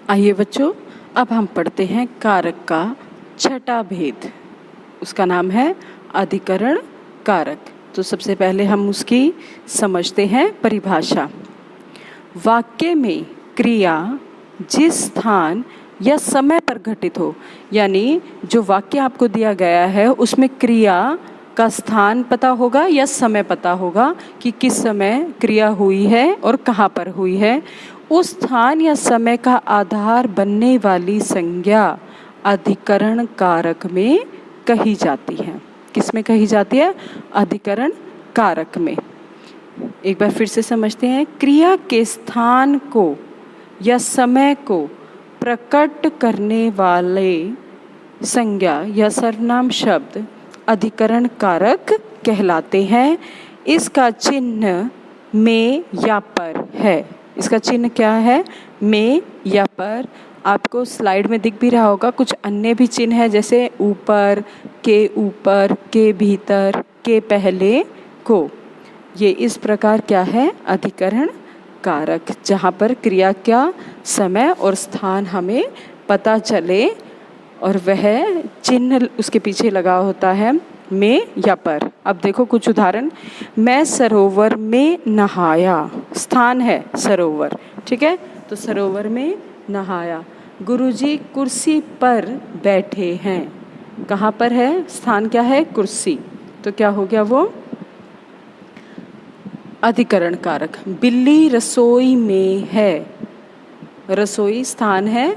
आइए बच्चों, अब हम पढ़ते हैं कारक का छठा भेद। उसका नाम है अधिकरण कारक। तो सबसे पहले हम उसकी समझते हैं परिभाषा। वाक्य में क्रिया जिस स्थान या समय पर घटित हो, यानी जो वाक्य आपको दिया गया है उसमें क्रिया का स्थान पता होगा या समय पता होगा कि किस समय क्रिया हुई है और कहाँ पर हुई है। उस स्थान या समय का आधार बनने वाली संज्ञा अधिकरण कारक में कही जाती है। किस में कही जाती है? अधिकरण कारक में। एक बार फिर से समझते हैं। क्रिया के स्थान को या समय को प्रकट करने वाले संज्ञा या सर्वनाम शब्द अधिकरण कारक कहलाते हैं। इसका चिन्ह में या पर है। इसका चिन्ह क्या है? में या पर। आपको स्लाइड में दिख भी रहा होगा। कुछ अन्य भी चिन्ह है, जैसे ऊपर, के भीतर, के पहले, को। ये इस प्रकार क्या है? अधिकरण कारक, जहाँ पर क्रिया का समय और स्थान हमें पता चले और वह चिन्ह उसके पीछे लगा होता है में या पर। अब देखो कुछ उदाहरण। मैं सरोवर में नहाया। स्थान है सरोवर, ठीक है? तो सरोवर में नहाया। गुरुजी कुर्सी पर बैठे हैं। कहाँ पर है? स्थान क्या है? कुर्सी। तो क्या हो गया वो? अधिकरण कारक। बिल्ली रसोई में है। रसोई स्थान है,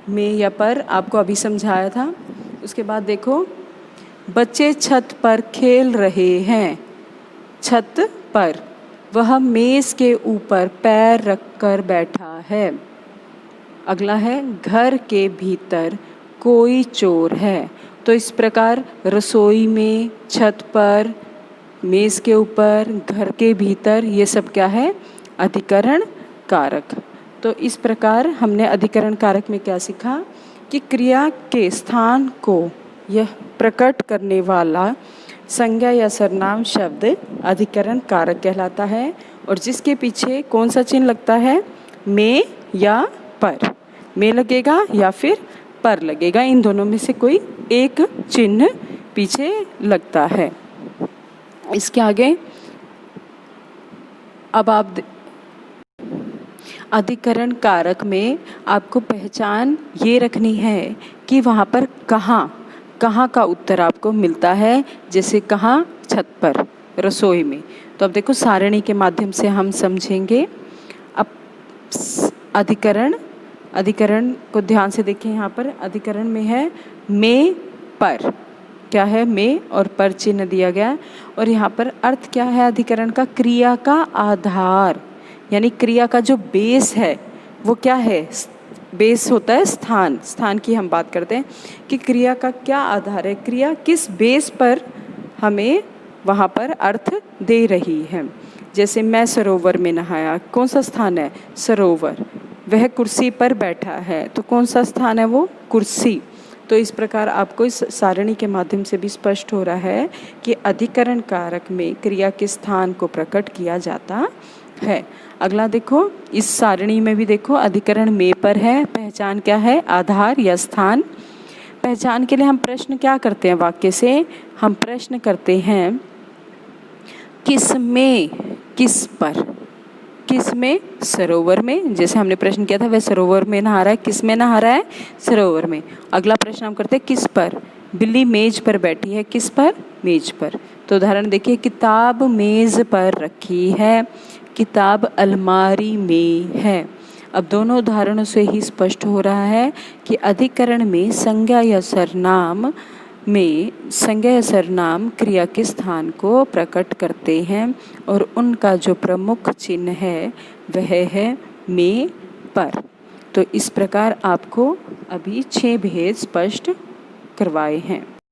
में या पर आपको अभी समझाया था। उसके बाद देखो, बच्चे छत पर खेल रहे हैं। छत पर। वह मेज के ऊपर पैर रखकर बैठा है। अगला है, घर के भीतर कोई चोर है। तो इस प्रकार रसोई में, छत पर, मेज के ऊपर, घर के भीतर, ये सब क्या है? अधिकरण कारक। तो इस प्रकार हमने अधिकरण कारक में क्या सीखा कि क्रिया के स्थान को यह प्रकट करने वाला संज्ञा या सर्वनाम शब्द अधिकरण कारक कहलाता है। और जिसके पीछे कौन सा चिन्ह लगता है? में या पर। में लगेगा या फिर पर लगेगा। इन दोनों में से कोई एक चिन्ह पीछे लगता है। इसके आगे अब आप अधिकरण कारक में आपको पहचान ये रखनी है कि वहाँ पर कहाँ का उत्तर आपको मिलता है। जैसे कहाँ? छत पर, रसोई में। तो अब देखो सारणी के माध्यम से हम समझेंगे। अब अधिकरण को ध्यान से देखें। यहाँ पर अधिकरण में है में पर। क्या है? में और पर चिन्ह दिया गया। और यहाँ पर अर्थ क्या है अधिकरण का? क्रिया का आधार, यानी क्रिया का जो बेस है वो क्या है? बेस होता है स्थान। स्थान की हम बात करते हैं कि क्रिया का क्या आधार है, क्रिया किस बेस पर हमें वहाँ पर अर्थ दे रही है। जैसे मैं सरोवर में नहाया। कौन सा स्थान है? सरोवर। वह कुर्सी पर बैठा है। तो कौन सा स्थान है वो? कुर्सी। तो इस प्रकार आपको इस सारणी के माध्यम से भी स्पष्ट हो रहा है कि अधिकरण कारक में क्रिया के स्थान को प्रकट किया जाता है। अगला देखो, इस सारणी में भी देखो अधिकरण में पर है। पहचान क्या है? आधार या स्थान। पहचान के लिए हम प्रश्न क्या करते हैं? वाक्य से हम प्रश्न करते हैं किस में, किस पर। किस में? सरोवर में। जैसे हमने प्रश्न किया था, वह सरोवर में नहा रहा है। किस में नहा रहा है? सरोवर में। अगला प्रश्न हम करते हैं किस पर? बिल्ली मेज पर बैठी है। किस पर? मेज पर। तो उदाहरण देखिए, किताब मेज पर रखी है। किताब अलमारी में है। अब दोनों उदाहरणों से ही स्पष्ट हो रहा है कि अधिकरण में संज्ञा या सर्वनाम क्रिया के स्थान को प्रकट करते हैं और उनका जो प्रमुख चिन्ह है वह है में पर। तो इस प्रकार आपको अभी 6 भेद स्पष्ट करवाए हैं।